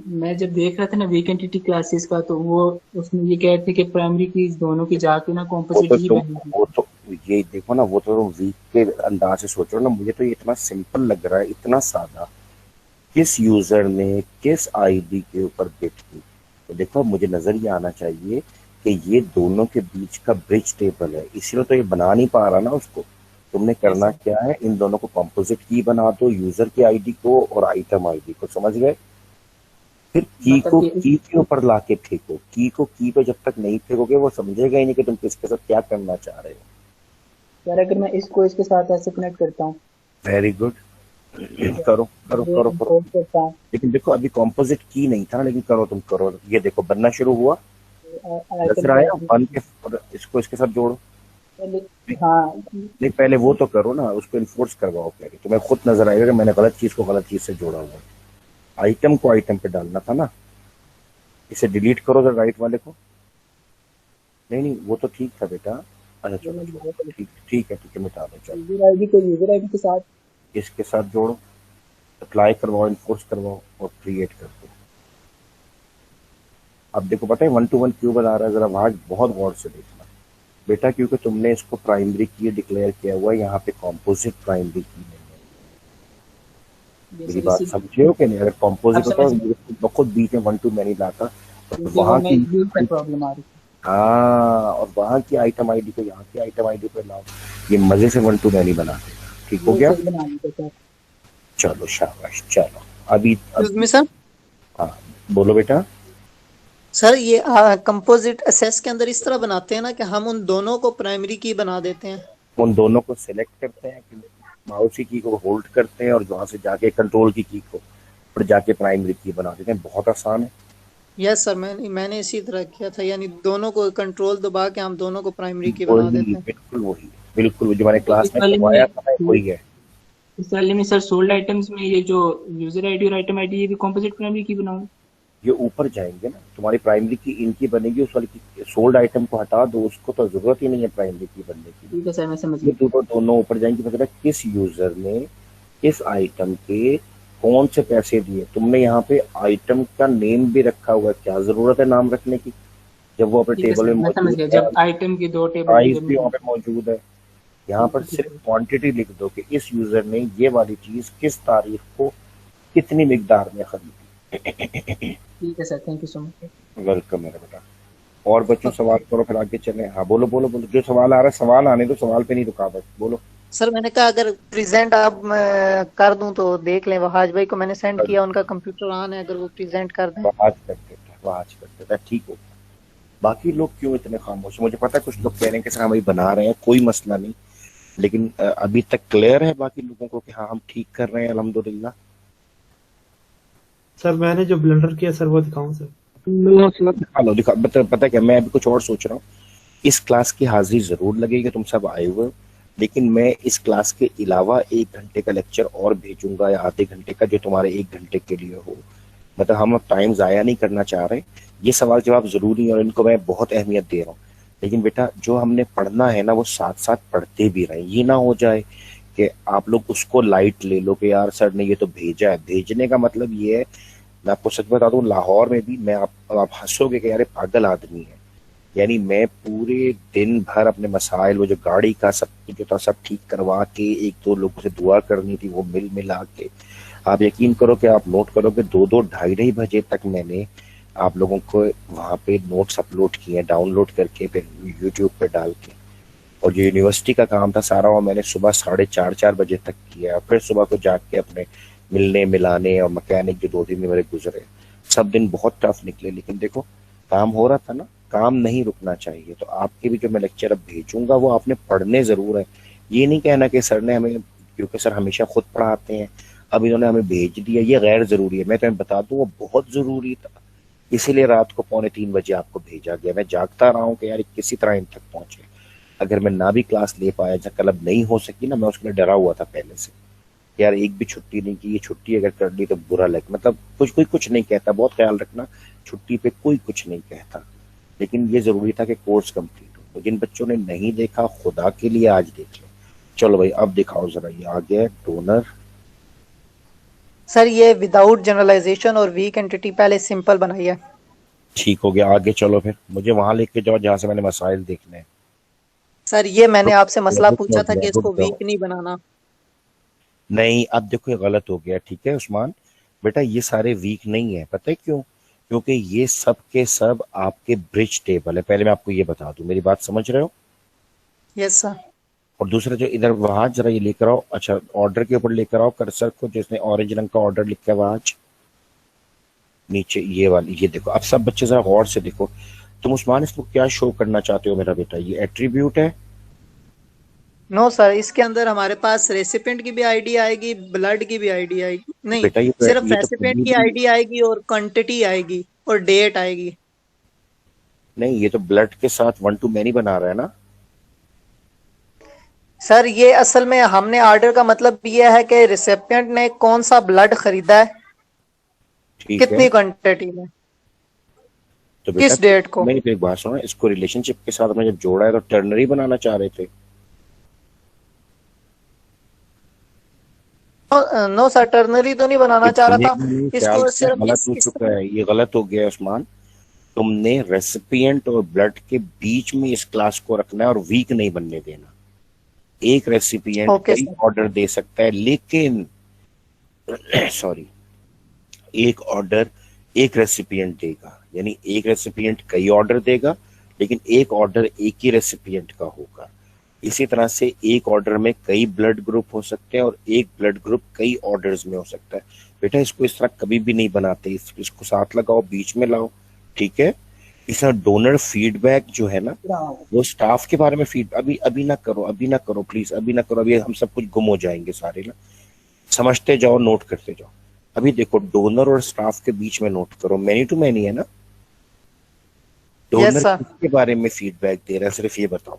मैं जब देख रहा था ना वीक एंटिटी क्लासेस का, तो वो उसमें ये कह रहे थे कि प्राइमरी कीज दोनों की जाके ना कॉम्पोजिट ही बनेगी। वो तो ये देखो ना, वो तो तुम वीक के अंदाज से सोच रहे हो ना, मुझे तो ये इतना सिंपल लग रहा है, इतना सादा। किस यूजर ने किस आईडी के ऊपर बिट की, तो देखो मुझे नजर ये आना चाहिए कि ये दोनों के बीच का ब्रिज टेबल है, इसीलिए तो ये बना नहीं पा रहा ना उसको। तुमने करना क्या है, इन दोनों को कंपोजिट की बना दो, यूजर की आईडी को और आइटम आईडी को, समझ गए? फिर की को की के ऊपर लाके फेंको, की को की पे जब तक नहीं फेंकोगे वो समझेगा ही नहीं कि तुम किसके साथ क्या करना चाह रहे हो। सर अगर मैं इसको इसके साथ ऐसे कनेक्ट करता हूँ, वेरी गुड, करो करो करो करो। लेकिन देखो अभी कंपोजिट की नहीं था, लेकिन करो, तुम करो, ये देखो बनना शुरू हुआ, नजर आया वन के, इसको इसके साथ जोड़ो। हाँ नहीं पहले वो तो करो ना, उसको इन्फोर्स करवाओ पहले, तुम्हें खुद नजर आएगा कि मैंने गलत चीज को गलत चीज से जोड़ा हुआ है। आइटम को आइटम पे डालना था ना, इसे डिलीट करो जरा राइट वाले को। नहीं वो तो ठीक था बेटा, अच्छा चलो ठीक है मिटा दो, चलो यूजर आईडी को यूजर आईडी के साथ इसके साथ जोड़ो, अप्लाई करवाओ, इन्फोर्स करवाओ और क्रिएट कर दो। अब देखो पता है 1 to 1 क्यों बना रहा है, जरा वहां बहुत गौर से देखना बेटा, क्योंकि तुमने इसको प्राइमरी की डिक्लेयर किया हुआ है, यहाँ पे कॉम्पोजिट प्राइमरी की नहीं है। मेरी बात समझे हो कि नहीं? अगर कॉम्पोजिट होता तो खुद बीच में 1 to many लाता, तो वहां की प्रॉब्लम आ रही। हाँ, और वहां की आइटम आईडी को यहाँ की आइटम आईडी पे लाओ, ये मजे से 1 to many बना देगा। ठीक हो गया? चलो शाबाश, चलो अभी सर। हाँ बोलो बेटा। सर ये कंपोजिट असेस के अंदर इस तरह बनाते हैं ना कि हम उन दोनों को प्राइमरी की बना देते हैं, उन दोनों को सिलेक्ट करते हैं, माउस की को होल्ड करते हैं और वहां से जाके कंट्रोल की को फिर जाके प्राइमरी की बना देते हैं। बहुत आसान है। यस सर, मैंने इसी तरह किया था, यानी दोनों को कंट्रोल दबा के हम दोनों को प्राइमरी की बना देते हैं। बिल्कुल जो मैंने क्लास में करवाया था वही है। इस वाले में सर सोल्ड आइटम्स में ये जो यूजर आईडी और आइटम आईडी, ये भी कंपोजिट प्राइमरी की बनाऊं? ये ऊपर जाएंगे ना, तुम्हारी प्राइमरी की इनकी बनेगी, उस वाली की सोल्ड आइटम को हटा दो, उसको तो जरूरत ही नहीं है प्राइमरी की बनने की। ठीक है सर, मैं समझ गया। दोनों ऊपर जाएंगे, मतलब किस यूजर ने किस आइटम के कौन से पैसे दिए। तुमने यहाँ पे आइटम का नेम भी रखा हुआ है, क्या जरूरत है नाम रखने की जब वो अपने टेबल में मौजूद है, जब आइटम की 2 टेबल प्राइस भी वहाँ पे मौजूद है, यहाँ पर सिर्फ क्वांटिटी लिख दो कि इस यूजर ने ये वाली चीज किस तारीख को कितनी मिकदार में खरीदी। ठीक है sir, thank you so much. Welcome मेरा बेटा। और बच्चों सवाल करो फिर आगे चले। हाँ बोलो बोलो बोलो, जो सवाल आ रहा है सवाल आने दो, सवाल पे नहीं रुका बस बोलो। सर मैंने कहा अगर प्रेजेंट आप मैं कर दूं तो देख लें, वहाज भाई को मैंने सेंड किया, उनका कंप्यूटर ऑन है, अगर वो प्रेजेंट कर दें। वहाज कर देता है, वहाज कर देता है, ठीक हो। बाकी लोग क्यों इतने खामोश हैं? मुझे पता है कुछ लोग कह रहे हैं कि सर हम अभी बना रहे हैं, कोई मसला नहीं, लेकिन अभी तक क्लियर है बाकी लोगों को कि हाँ हम ठीक कर रहे हैं अल्हम्दुलिल्लाह। सर मैंने जो ब्लंडर किया सर वो दिखाऊं सर? दिखा लो, दिखा। पता है क्या, मैं अभी कुछ और सोच रहा हूँ। इस क्लास की हाजिरी जरूर लगेगी, तुम सब आए हुए हो, लेकिन मैं इस क्लास के अलावा 1 घंटे का लेक्चर और भेजूंगा या आधे घंटे का, जो तुम्हारे 1 घंटे के लिए हो। मतलब हम अब टाइम जाया नहीं करना चाह रहे। ये सवाल जवाब जरूरी है और इनको मैं बहुत अहमियत दे रहा हूँ, लेकिन बेटा जो हमने पढ़ना है ना वो साथ साथ पढ़ते भी रहें। ये ना हो जाए कि आप लोग उसको लाइट ले लो कि यार सर ने ये तो भेजा है। भेजने का मतलब ये है, मैं आपको सच बता दूं, लाहौर में भी मैं आप हंसोगे कि यार पागल आदमी है। यानी मैं पूरे दिन भर अपने मसाइल, वो जो गाड़ी का सब जो था सब ठीक करवा के, एक दो लोगों से दुआ करनी थी वो मिल मिला के, आप यकीन करो कि आप नोट करो कि 2-2 ढाई बजे तक मैंने आप लोगों को वहां पे नोट्स अपलोड किए, डाउनलोड करके फिर यूट्यूब पे डाल के। और जो यूनिवर्सिटी का काम था सारा वो मैंने सुबह 4:30 बजे तक किया। फिर सुबह को जाग के अपने मिलने मिलाने और मैकेनिक जो 2 दिन मेरे गुजरे, सब दिन बहुत टफ निकले, लेकिन देखो काम हो रहा था ना, काम नहीं रुकना चाहिए। तो आपके भी जो मैं लेक्चर अब भेजूंगा वो आपने पढ़ने जरूर है। ये नहीं कहना कि सर ने हमें, क्योंकि सर हमेशा खुद पढ़ाते हैं, अब इन्होंने हमें भेज दिया, ये गैर जरूरी है। मैं तुम्हें बता दूं वो बहुत जरूरी था, इसीलिए रात को 2:45 आपको भेजा गया। मैं जागता रहा हूँ कि यार किसी तरह इन तक पहुंचे। अगर मैं ना भी क्लास ले पाया, जब कल अब नहीं हो सकी ना, मैं उसके लिए डरा हुआ था पहले से, यार एक भी छुट्टी नहीं की, ये छुट्टी अगर कर ली तो बुरा लग, मतलब कुछ नहीं कहता, बहुत ख्याल रखना, छुट्टी पे कोई कुछ नहीं कहता, लेकिन ये जरूरी था कि कोर्स कंप्लीट हो। तो जिन बच्चों ने नहीं देखा खुदा के लिए आज देख लो। चलो भाई अब दिखाओ जरा, ये आ गया डोनर। सर ये विदाउट जनरलाइजेशन और वीक एंटिटी पहले सिंपल बनाई है। ठीक हो गया, आगे चलो फिर, मुझे वहां लेके जाओ जहां से मैंने मसाइल देखने हैं। सर ये मैंने आपसे मसला रुक पूछा था जाओ, कि रुक इसको जाओ। वीक नहीं बनाना। नहीं अब देखो ये गलत हो गया, ठीक है उस्मान बेटा, ये सारे वीक नहीं है, पता है क्यों? क्योंकि ये सब के सब आपके ब्रिज टेबल है। पहले मैं आपको ये बता दूं, मेरी बात समझ रहे हो? Yes sir. और दूसरा जो इधर वहां जरा ये लेकर आओ, अच्छा ऑर्डर के ऊपर लेकर आओ कर्सर को, जिसने ऑरेंज रंग का ऑर्डर लिखा है वहां नीचे, ये वाली, ये देखो। अब सब बच्चे जरा गौर से देखो। तुम उस्मान इसको क्या शो करना चाहते हो मेरा बेटा? ये एट्रीब्यूट है? नो सर, इसके अंदर हमारे पास रेसिपिएंट की भी आईडी आएगी, ब्लड की भी आईडी आएगी, नहीं बेटा सिर्फ ये तो रेसिपिएंट कभी की भी आईडी आएगी और क्वांटिटी आएगी और डेट आएगी। नहीं, ये तो ब्लड के साथ 1 to many बना रहा है ना। सर ये असल में हमने ऑर्डर का मतलब ये है कि रिसिपिएंट ने कौन सा ब्लड खरीदा है, ठीक कितनी है, क्वांटिटी में, तो बेटा किस डेट को। मेरी तो एक बात सुनो, इसको रिलेशनशिप के साथ हमने जब जोड़ा है तो टर्नरी बनाना चाह रहे थे। नो सर, टर्नरी तो नहीं बनाना चाह रहा था, मेरे ख्याल इसको से सिर्फ गलत हो चुका है, ये गलत हो गया उस्मान। तुमने रेसिपिएंट और ब्लड के बीच में इस क्लास को रखना है और वीक नहीं बनने देना। एक रेसिपिएंट ओके कई सर। ऑर्डर दे सकता है, लेकिन सॉरी, एक ऑर्डर एक रेसिपिएंट देगा, यानी एक रेसिपिएंट कई ऑर्डर देगा, लेकिन एक ऑर्डर एक ही रेसिपिएंट का होगा। इसी तरह से एक ऑर्डर में कई ब्लड ग्रुप हो सकते हैं और एक ब्लड ग्रुप कई ऑर्डर्स में हो सकता है। बेटा इसको इस तरह कभी भी नहीं बनाते, इसको साथ लगाओ, बीच में लाओ, ठीक है। इस तरह डोनर फीडबैक जो है ना, वो स्टाफ के बारे में फीड अभी ना करो, अभी ना करो प्लीज, अभी ना करो, अभी हम सब कुछ गुम हो जाएंगे सारे ना। समझते जाओ, नोट करते जाओ। अभी देखो डोनर और स्टाफ के बीच में नोट करो, मैनी टू मैनी है ना। Donor sir. किसके बारे में फीडबैक दे रहा है, सिर्फ ये बताओ।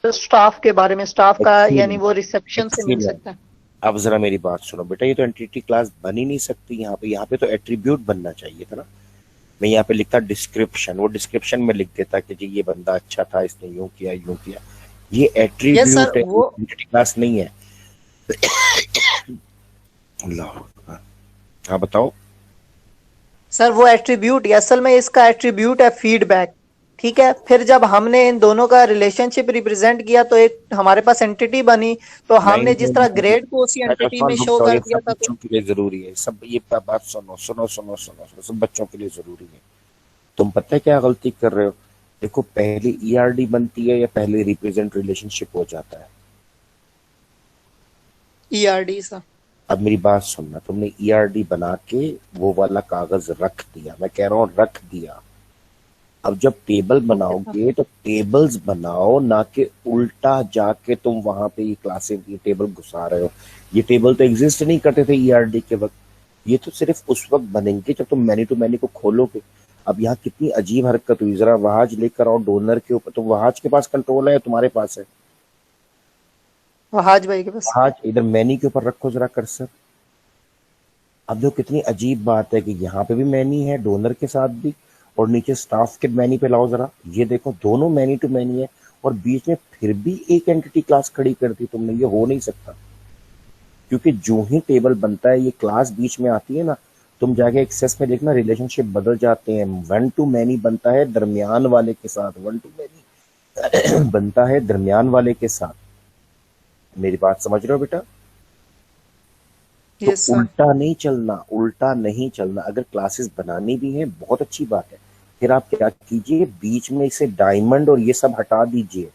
स्टाफ के बारे में, स्टाफ का Excellent. यानी वो रिसेप्शन से मिल Excellent. सकता है। अब जरा मेरी बात सुनो बेटा, ये तो एंटिटी क्लास बन ही नहीं सकती यहाँ पे तो एट्रीब्यूट बनना चाहिए था ना। मैं यहाँ पे लिखता डिस्क्रिप्शन, वो डिस्क्रिप्शन में लिख देता कि जी ये बंदा अच्छा था, इसने यूं किया यूं किया। ये एट्रीब्यूट है, वो एंटिटी क्लास नहीं है। अल्लाह अकबर। हाँ बताओ। सर वो एट्रीब्यूट, असल में इसका एट्रीब्यूट है फीडबैक। ठीक है, फिर जब हमने इन दोनों का रिलेशनशिप रिप्रेजेंट किया तो एक हमारे पास एंटिटी बनी, तो हमने जिस तरह ग्रेड को उसी एंटिटी में शो कर ये दिया सब था। बच्चों के लिए जरूरी है, सब ये बात सुनो सुनो सुनो सुनो सुनो, सब बच्चों के लिए जरूरी है। तुम पता है क्या गलती कर रहे हो? देखो, पहले ईआरडी बनती है या पहले रिप्रेजेंट रिलेशनशिप हो जाता है? ईआरडी सा। अब मेरी बात सुनना, तुमने ईआरडी बना के वो वाला कागज रख दिया, मैं कह रहा हूँ रख दिया। अब जब टेबल बनाओगे तो टेबल्स बनाओ, ना कि उल्टा जाके तुम वहां पे ये क्लासेस ये टेबल घुसा रहे हो। ये टेबल तो एग्जिस्ट नहीं करते थे ईआरडी के वक्त, ये तो सिर्फ उस वक्त बनेंगे जब तुम मैनी टू मैनी को खोलोगे। अब यहाँ कितनी अजीब हरकत हुई, जरा वहाज लेकर आओ डोनर के ऊपर, तो वहाज के पास कंट्रोल है, तुम्हारे पास है? वहाज भाई के पास। वहाज इधर मैनी के ऊपर रखो जरा कर्सर। अब देखो कितनी अजीब बात है कि यहाँ पे भी मैनी है डोनर के साथ भी, और नीचे स्टाफ के मैनी पे लाओ जरा, ये देखो दोनों मैनी टू मैनी है, और बीच में फिर भी एक एंटिटी क्लास खड़ी कर दी तुमने। ये हो नहीं सकता, क्योंकि जो ही टेबल बनता है ये क्लास बीच में आती है ना, तुम जाके एक्सेस में देखना रिलेशनशिप बदल जाते हैं। वन टू मैनी बनता है दरमियान वाले के साथ, वन टू मैनी बनता है दरमियान वाले के साथ। मेरी बात समझ रहे हो बेटा? तो यस सर। उल्टा नहीं चलना, उल्टा नहीं चलना। अगर क्लासेस बनानी भी है बहुत अच्छी बात है, फिर आप क्या कीजिए, बीच में इसे डायमंड और ये सब हटा दीजिए,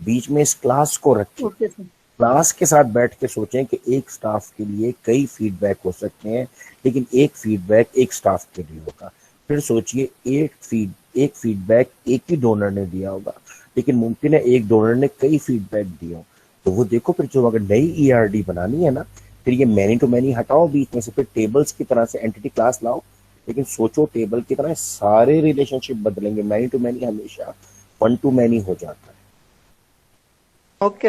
बीच में इस क्लास को रखिए। Okay sir. क्लास के साथ बैठ के सोचें कि एक स्टाफ के लिए कई फीडबैक हो सकते हैं, लेकिन एक फीडबैक एक स्टाफ के लिए होगा। फिर सोचिए एक फीडबैक एक ही डोनर ने दिया होगा, लेकिन मुमकिन है एक डोनर ने कई फीडबैक दिए हो। तो वो देखो, फिर जो अगर नई ईआरडी बनानी है ना, फिर ये मैनी टू मैनी हटाओ बीच में से, फिर टेबल्स की तरह से एंटिटी क्लास लाओ, लेकिन सोचो टेबल की तरह सारे रिलेशनशिप बदलेंगे। मैनी टू मैनी हमेशा वन टू मैनी हो जाता है। ओके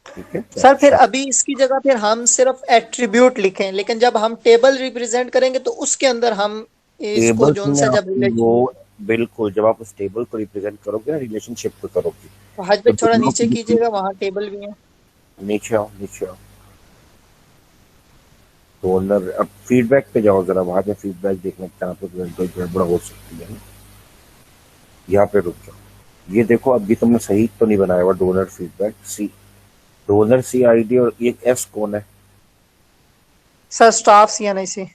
ठीक है सर, फिर अभी इसकी जगह फिर हम सिर्फ एट्रीब्यूट लिखें, लेकिन जब हम टेबल रिप्रेजेंट करेंगे तो उसके अंदर हम इसको टेबल्स जोन में सा जब आपकी वो बिल्कुल, जब आप उस टेबल को रिप्रेजेंट करोगे ना, रिलेशनशिप को करोगे, हज पे तो थोड़ा दोनों नीचे के कीजिएगा, वहाँ टेबल भी है। नीचे आओ, नीचे आओ, डोनर। अब फीडबैक पे जाओ जरा, वहां पे फीडबैक देखना कहाँ पे कोई गड़बड़ हो सकती है। यहाँ पे रुक जाओ, ये देखो अभी तुमने सही तो नहीं बनाया हुआ डोनर फीडबैक सी, डोनर सी आईडी, और ये एस कौन है? Sir staff CNIC।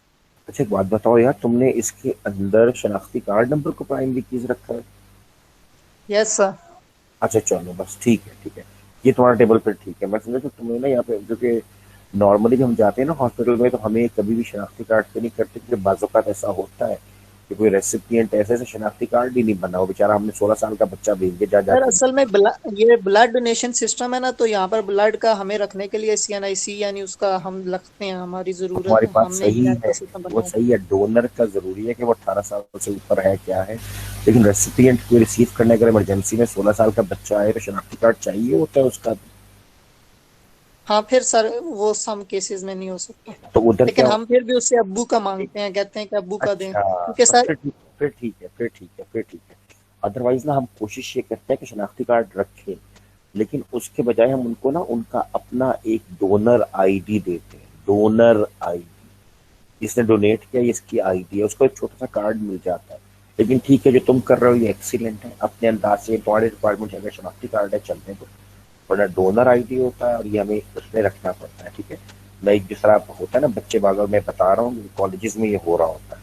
अच्छा एक बात बताओ यार, तुमने इसके अंदर शनाख्ती कार्ड नंबर को प्राइमरी कीज रखा है? Yes sir. अच्छा चलो बस ठीक है, ठीक है, ये तुम्हारा टेबल पर ठीक है। मैं समझा कि तुम्हें ना यहाँ पे, क्योंकि नॉर्मली जब हम जाते हैं ना हॉस्पिटल में, तो हमें कभी भी शनाख्ती कार्ड पे नहीं करते, क्योंकि बाज़ ऐसा होता है कि कोई रेसिपिएंट ऐसे से शनाख्ती कार्ड ही नहीं बना हो, बेचारा हमने 16 साल का बच्चा भेज के जा सर जाके। असल में ये ब्लड डोनेशन सिस्टम है ना, तो यहाँ पर ब्लड का हमें रखने के लिए CNIC यानी उसका हम रखते हैं, हमारी जरूरत तुम्हारी है, बात हमने सही ये है, सिस्टम वो बनाया। सही है, डोनर का जरूरी है कि वो 18 साल से ऊपर है क्या है, लेकिन रेसिपिएंट को रिसीव करने अगर इमरजेंसी में 16 साल का बच्चा आए तो शनाख्ती कार्ड चाहिए होता है उसका। हाँ फिर सर वो सम केसेस में नहीं हो सकता, तो उधर लेकिन क्या? हम फिर भी उससे अब्बू का मांगते हैं, कहते हैं कि अब्बू का दें, अच्छा, क्योंकि सर फिर ठीक है, फिर ठीक है, फिर ठीक है। अदरवाइज ना हम कोशिश ये करते हैं कि शनाख्ती कार्ड रखें, लेकिन उसके बजाय हम उनको ना उनका अपना एक डोनर आईडी देते हैं, डोनर आईडी। इसने डोनेट किया, ये इसकी आईडी है, उसको एक छोटा सा कार्ड मिल जाता है। लेकिन ठीक है, जो तुम कर रहे हो ये एक्सीलेंट है, अपने अंदाज से। तुम्हारे डिपार्टमेंट अगर शनाख्ती कार्ड है चलने दो, वरना डोनर आईडी होता है और ये हमें उसमें रखना पड़ता है। ठीक है, मैं जिस तरह होता है ना बच्चे बागर, मैं बता रहा हूँ कॉलेजेस में ये हो रहा होता है,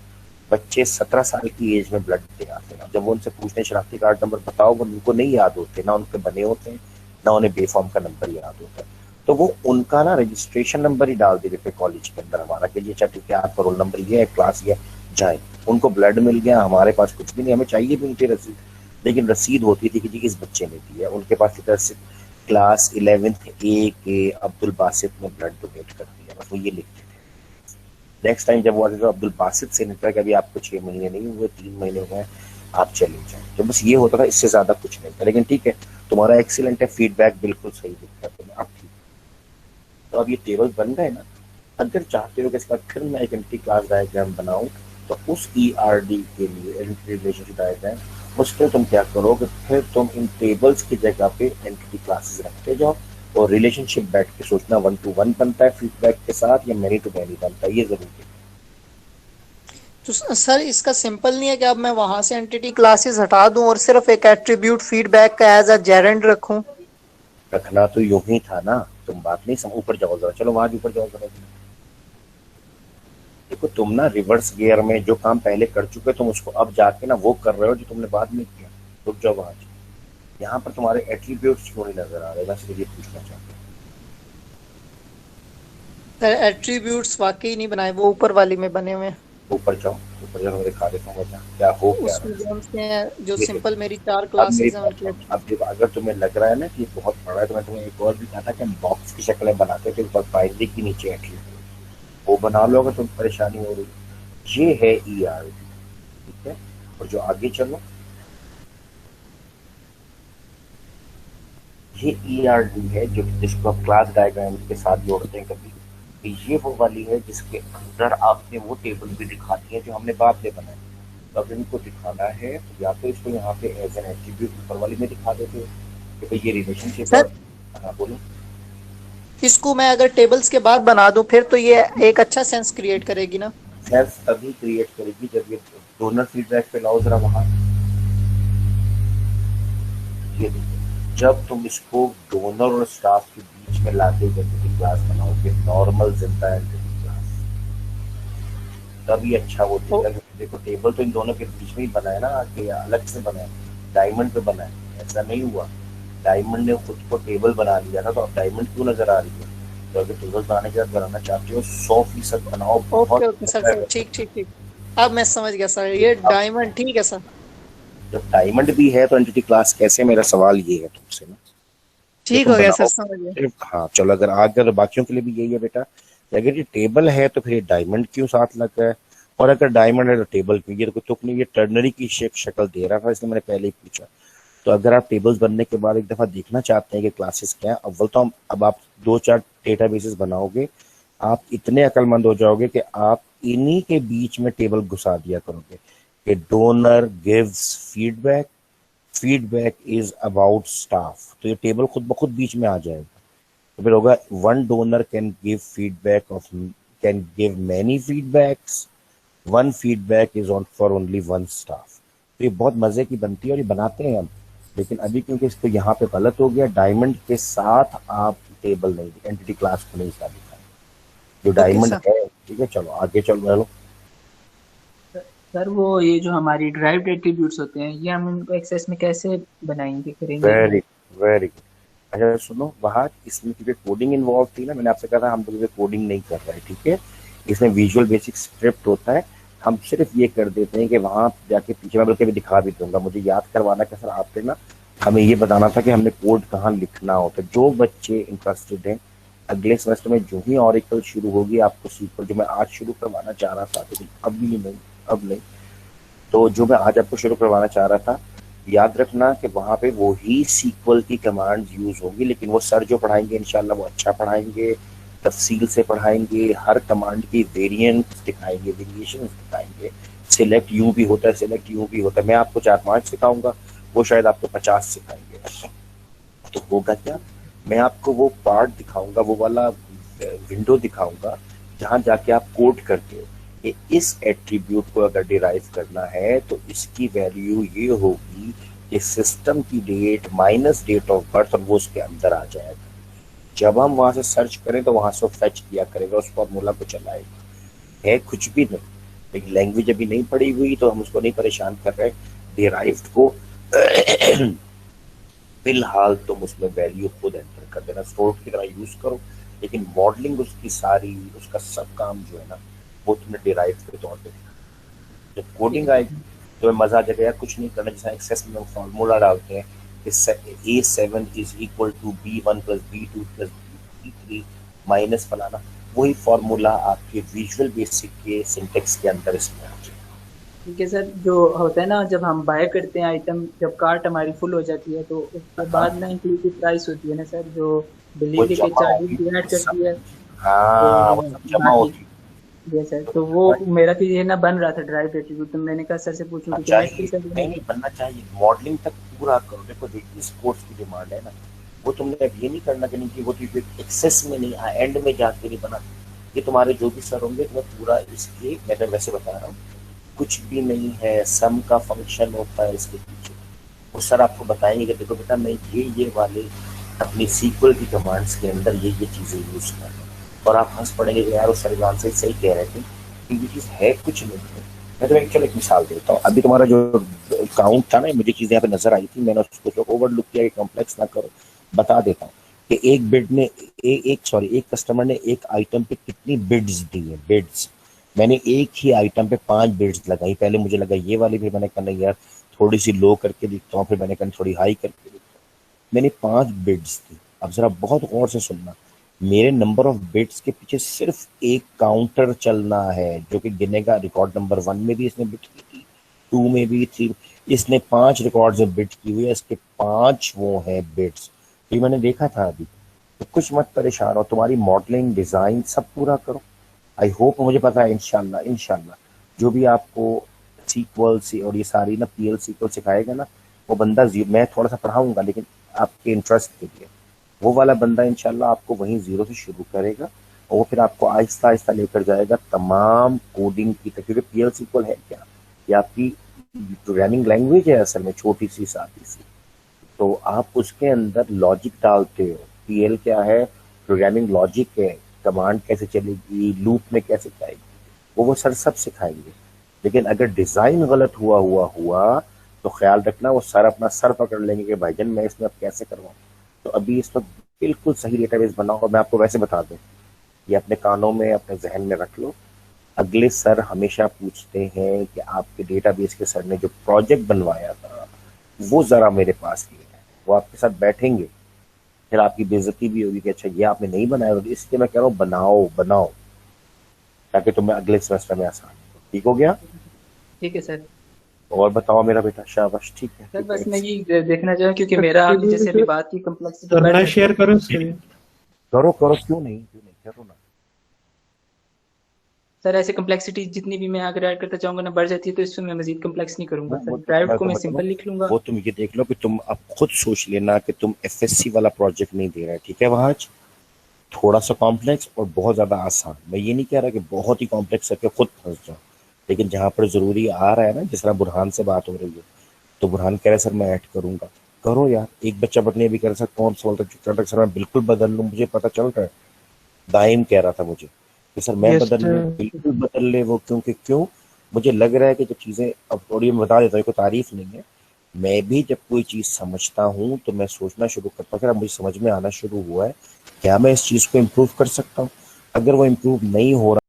बच्चे 17 साल की एज में ब्लड दे आते हैं, जब वो उनसे पूछते हैं शनाख्ती कार्ड नंबर बताओ, वो उनको नहीं याद होते, ना उनके बने होते हैं, ना उन्हें बेफॉर्म का नंबर याद होता है। तो वो उनका ना रजिस्ट्रेशन नंबर ही डाल देते थे कॉलेज के अंदर हमारा, कि अच्छा ठीक है आपका रोल नंबर ये है, क्लास ये जाए। उनको ब्लड मिल गया, हमारे पास कुछ भी नहीं, हमें चाहिए भी नहीं थी रसीद, लेकिन रसीद होती थी कि जी इस बच्चे ने दी है। उनके पास रसीद क्लास 11th A के अब्दुल बासित ने ब्लड डोनेट कर दिया, बस वो ये लिखते थे। नेक्स्ट टाइम जब वो आते तो अब्दुल बासित से निकला कि अभी आपको 6 महीने नहीं हुए, 3 महीने हुए, आप चले जाए। तो बस ये होता था, इससे ज्यादा कुछ नहीं था। लेकिन ठीक है, तुम्हारा एक्सीलेंट है, फीडबैक बिल्कुल सही दिखता है तुम्हें, अब ठीक है। तो अब ये टेबल बन गए ना, अगर चाहते हो कि इसका फिर मैं एक एंटिटी क्लास डायग्राम बनाऊं, तो उस ERD के लिए एंटिटी रिलेशनशिप डायग्राम, उसमें तुम क्या करोगे, फिर तुम इन टेबल्स की जगह पे एंटिटी क्लासेस रखते जाओ, और रिलेशनशिप बैठ के सोचना 1 to 1 बनता है फीडबैक के साथ या मैनी टू मैनी बनता है, ये जरूरी है। तो सर इसका सिंपल नहीं है कि अब मैं वहां से एंटिटी क्लासेस हटा दूं और सिर्फ एक एट्रीब्यूट फीडबैक का एज अ जेरेंड रखूं? रखना तो यूं ही था ना, तुम बात नहीं समझ, ऊपर जाओ जरा, चलो वहां ऊपर जाओ जरा। देखो तुम ना रिवर्स गियर में जो काम पहले कर चुके तुम उसको अब जाके ना वो कर रहे हो जो तुमने बाद में किया। रुक जाओ वहां। यहाँ पर तुम्हारे एट्रीब्यूट्स क्यों नहीं नजर आ रहे, बस ये पूछना चाहते सर एट्रीब्यूट्स वाकई नहीं बनाए, वो ऊपर वाली में बने हुए हैं। हो। ऊपर जाओ, दिखा देता हूँ क्या क्या हो क्या रहा उसमें जो से जो है। सिंपल मेरी 4 अब मेरी क्लासेस हैं बात उनके। सुनो, अब देखो अगर तुम्हें लग रहा है ना कि ये बहुत बड़ा है तो मैं तुम्हें एक और भी कहा था कि हम बॉक्स की शक्ल में बनाते थे ऊपर बाइंडिंग के नीचे एट्रीब्यूट, वो बना लो अगर तुम परेशानी हो रही। ये है ई आर, ठीक है। और जो आगे चलो, ये ई आर डी है जो जिसको आप क्लास डायग्राम के साथ जोड़ते हैं कभी। तो ये वो वाली है जिसके अंदर आपने वो टेबल भी दिखाती है जो हमने बाद में बनाई। तो अगर इनको दिखाना है तो या तो इसको यहाँ पे एज एन एट्रीब्यूट ऊपर वाली में दिखा देते हो कि भाई ये रिलेशनशिप सर और। हाँ बोलो। इसको मैं अगर टेबल्स के बाद बना दूं फिर तो ये एक अच्छा सेंस क्रिएट करेगी ना? सेंस तभी क्रिएट करेगी जब ये डोनर फीडबैक पे लाओ जरा वहां। ये देखो, जब तुम इसको डोनर और स्टाफ के बीच में लाके एंटिटी क्लास बनाओगे, नॉर्मल जिंदा एंटिटी क्लास, तब ये अच्छा वो तो दिखेगा। देखो टेबल तो इन दोनों के बीच में ही बना है ना, आगे अलग से बना है, डायमंड पे बना है, ऐसा नहीं हुआ। डायमंड ने खुद को टेबल बना लिया था, तो अब डायमंड क्यों नजर आ रही है? तो अगर टेबल बनाने के बाद बनाना चाहते हो 100% बनाओ, बहुत ओके ओके सर सर, ठीक ठीक ठीक। अब मैं समझ गया सर, ये अब डायमंड ठीक है सर। जब डायमंड भी है तो एंटिटी क्लास कैसे, मेरा सवाल ये है तुमसे ना। जब ठीक तुम हो गया सर, बनाओ समझ गया। सिर्फ, हाँ चलो, अगर आगे बाकियों के लिए भी यही है बेटा कि अगर ये टेबल है तो फिर ये डायमंड क्यों साथ लग रहा है, और अगर डायमंड है तो टेबल क्यों? ये तो कोई तुक नहीं, ये टर्नरी की शक्ल दे रहा था, इसलिए मैंने पहले ही पूछा। तो अगर आप टेबल्स बनने के बाद एक दफा देखना चाहते हैं कि क्लासेस क्या है, अव्वल तो हम अब आप 2-4 डेटाबेसेस बनाओगे, आप इतने अक्लमंद हो जाओगे कि आप इन्हीं के बीच में टेबल घुसा दिया करोगे कि donor gives feedback, feedback is about staff, तो ये टेबल खुद ब खुद बीच में आ जाएगा। तो फिर होगा one donor can give feedback of, can give many feedbacks, one feedback is on for only one staff. तो ये बहुत मजे की बनती है और ये बनाते हैं हम, लेकिन अभी क्योंकि इसको यहाँ पे गलत हो गया, डायमंड के साथ आप टेबल नहीं, एंटिटी क्लास को नहीं साथ दिखाएं जो ओके डायमंड सर। है। ठीक है, चलो आगे चलो। सर वो ये जो हमारी ड्राइव्ड एट्रीब्यूट्स होते हैं ये हम इनको एक्सेस में कैसे बनाएंगे करेंगे? Very very good. अच्छा सुनो, वहाँ इसमें क्योंकि कोडिंग इन्वॉल्व थी ना, मैंने आपसे कहा था हम लोग कोडिंग नहीं कर रहे, ठीक है। इसमें विजुअल बेसिक स्क्रिप्ट होता है, हम सिर्फ ये कर देते हैं कि वहां जाके पीछे, मैं बल्कि भी दिखा भी दूंगा, मुझे याद करवाना कि सर आपने ना हमें ये बताना था कि हमने कोड कहाँ लिखना होता है। जो बच्चे इंटरेस्टेड हैं, अगले सेमेस्टर में जो ही ऑरिकल शुरू होगी आपको सीक्वल, जो मैं आज शुरू करवाना चाह रहा था लेकिन अब नहीं, तो जो मैं आज आपको शुरू करवाना चाह रहा था, याद रखना कि वहां पे वो ही सीक्वल की कमांड्स यूज होंगी, लेकिन वो सर जो पढ़ाएंगे इंशाल्लाह वो अच्छा पढ़ाएंगे, तफसील से पढ़ाएंगे, हर कमांड की वेरिएंट्स दिखाएंगे, वेरिएशंस दिखाएंगे। सिलेक्ट यूं भी होता है, सिलेक्ट यूं भी होता है, मैं आपको 4-5 सिखाऊंगा, वो शायद आपको 50 सिखाएंगे। तो होगा क्या, मैं आपको वो पार्ट दिखाऊंगा, वो वाला विंडो दिखाऊंगा जहां जाके आप कोड करते हो कि इस एट्रीब्यूट को अगर डिराइव करना है तो इसकी वैल्यू ये होगी कि सिस्टम की date minus date of birth, और वो उसके अंदर आ जाएगा। जब हम वहां से सर्च करें तो वहां से फेच किया करेगा, उस फॉर्मूला को चलाएगा। है कुछ भी नहीं, लेकिन लैंग्वेज अभी नहीं पड़ी हुई तो हम उसको नहीं परेशान कर रहे। डिराइव्ड को फिलहाल तुम उसमें वैल्यू खुद एंटर कर देना, स्टोर की तरह यूज करो, लेकिन मॉडलिंग उसकी सारी, उसका सब काम जो है ना वो तुमने डिराइव के तौर पे देखना। जब कोडिंग आएगी तो मजा आ जाएगा यार, कुछ नहीं करना, जैसा एक्सेस में फॉर्मूला डालते हैं कि A7 is equal to B1 plus B2 plus B3 minus फलाना, वही फॉर्मूला आपके विजुअल बेसिक के सिंटेक्स के अंदर इसमें आ जाएगा। ठीक है सर, जो होता है ना जब हम बाय करते हैं आइटम, जब कार्ट हमारी फुल हो जाती है तो उसके बाद ना इंक्लूसिव प्राइस होती है ना सर, जो डिलीवरी के चार्जेस भी ऐड करती है। हाँ, वो सब जमा होती है। ये सर, तो वो मेरा तो ये ना बन रहा था ड्राइव एट्रीब्यूट, तो मैंने कहा सर से पूछूं कि नहीं बनना चाहिए, मॉडलिंग तक पूरा करो। देखो इस कोर्स की डिमांड है ना, वो तुमने अब ये नहीं करना कि नहीं, वो तो एक्सेस में नहीं, एंड में जाके नहीं बना। ये तुम्हारे जो भी सर होंगे तुम्हें पूरा इसके, मैं वैसे बता रहा हूँ कुछ भी नहीं है, सम का फंक्शन होता है इसके पीछे। वो सर आपको बताएंगे कि देखो बेटा मैं ये वाले अपनी सीक्वल की कमांड्स के अंदर ये चीज़ें यूज़ कर रहा हूँ, और आप हंस पड़ेंगे कि यार उस सर से सही कह रहे थे, कि ये चीज़ है कुछ नहीं है। मैं तुम्हें चलो एक मिसाल देता हूँ। अभी तुम्हारा जो काउंट था ना, मुझे चीज़ें यहाँ पे नजर आई थी, मैंने उसको ओवरलुक किया कि कॉम्प्लेक्स ना करो। बता देता हूँ कि एक बिड ने एक कस्टमर ने एक आइटम पे कितनी बिड्स दी है, बिड्स। मैंने एक ही आइटम पे 5 बिड्स लगाई। पहले मुझे लगा ये वाली, फिर मैंने कहा नहीं यार थोड़ी सी लो करके देखता हूँ, फिर मैंने कहा थोड़ी हाई करके देखता हूँ। मैंने 5 बिड्स दी। अब जरा बहुत गौर से सुनना, मेरे नंबर ऑफ बिट्स के पीछे सिर्फ एक काउंटर चलना है जो कि गिनेगा। रिकॉर्ड नंबर 1 में भी इसने बिट की थी, 2 में भी थी, इसने 5 रिकॉर्ड्स में बिट की हुई है, इसके 5 वो है बिट्स। ये मैंने देखा था अभी। तो कुछ मत परेशान हो, तुम्हारी मॉडलिंग डिजाइन सब पूरा करो। आई होप, मुझे पता है इंशाल्लाह इंशाल्लाह जो भी आपको सीक्वल से और ये सारी ना पीएल सीक्वल सिखाएगा ना, वो बंदा मैं थोड़ा सा पढ़ाऊंगा लेकिन आपके इंटरेस्ट के लिए, वो वाला बंदा इंशाल्लाह आपको वहीं जीरो से शुरू करेगा और वो फिर आपको आहिस्ता आहिस्ता लेकर जाएगा तमाम कोडिंग की तक। क्योंकि पीएल सीक्वल है क्या, ये आपकी प्रोग्रामिंग लैंग्वेज है असल में, छोटी सी सादी सी। तो आप उसके अंदर लॉजिक डालते हो। पीएल क्या है, प्रोग्रामिंग लॉजिक है, कमांड कैसे चलेगी, लूप में कैसे जाएगी, वो सर सब सिखाएंगे। लेकिन अगर डिजाइन गलत हुआ तो ख्याल रखना वो सर अपना सर पकड़ लेंगे कि भाईजान मैं इसमें अब कैसे करवाऊं। तो अभी इस वक्त बिल्कुल सही डेटाबेस बनाओ। और मैं आपको वैसे बता दूं, ये अपने कानों में अपने जहन में रख लो, अगले सर हमेशा पूछते हैं कि आपके डेटाबेस के सर ने जो प्रोजेक्ट बनवाया था वो जरा मेरे पास लिया है। वो आपके साथ बैठेंगे, फिर आपकी बेइज्जती भी होगी कि अच्छा ये आपने नहीं बनाया, तो इसलिए मैं कह रहा हूँ बनाओ ताकि तुम्हें अगले सेमेस्टर में आसान हो। ठीक हो गया? ठीक है सर। और बताओ मेरा बेटा, शाबाश, ठीक है। सर बस मैं ये देखना चाहूँ क्योंकि मेरा आपने जैसे अभी बात की कम्प्लेक्सिटी सर बढ़ मैं जाती शेयर है। करूँ स्क्रीन? करो क्यों नहीं करो ना। सर ऐसे कम्प्लेक्सिटी जितनी भी मैं अगर ऐड करता चाहूंगा ना बढ़ जाती है, तो इसमें मैं मजीद कम्प्लेक्स नहीं करूंगा सर। प्राइवेट को मैं सिंपल लिख लूंगा। वो तुम ये देख लो कि तुम अब खुद सोच लेना कि तुम एफएससी वाला प्रोजेक्ट नहीं दे रहे, ठीक है? वहां थोड़ा सा कॉम्प्लेक्स और बहुत ज्यादा आसान। मैं ये नहीं कह रहा कि बहुत ही कॉम्प्लेक्स करके खुद फंस जाओ, लेकिन जहां पर जरूरी आ रहा है ना, जिस तरह बुरहान से बात हो रही है तो बुरहान कह रहे सर मैं ऐड करूंगा, करो यार। एक बच्चा बदलने भी कर सकता, कौन सा बोलता सर मैं बिल्कुल बदल लूँ, मुझे पता चल रहा है। दाइम कह रहा था मुझे कि सर मैं बदल लूँ, बिल्कुल बदल ले वो। क्यों मुझे लग रहा है कि जो चीजें, अब थोड़ी मैं बता देता हूँ, कोई तारीफ नहीं है, मैं भी जब कोई चीज समझता हूँ तो मैं सोचना शुरू करता हूँ कि मुझे समझ में आना शुरू हुआ है, क्या मैं इस चीज को इम्प्रूव कर सकता हूँ। अगर वो इम्प्रूव नहीं हो रहा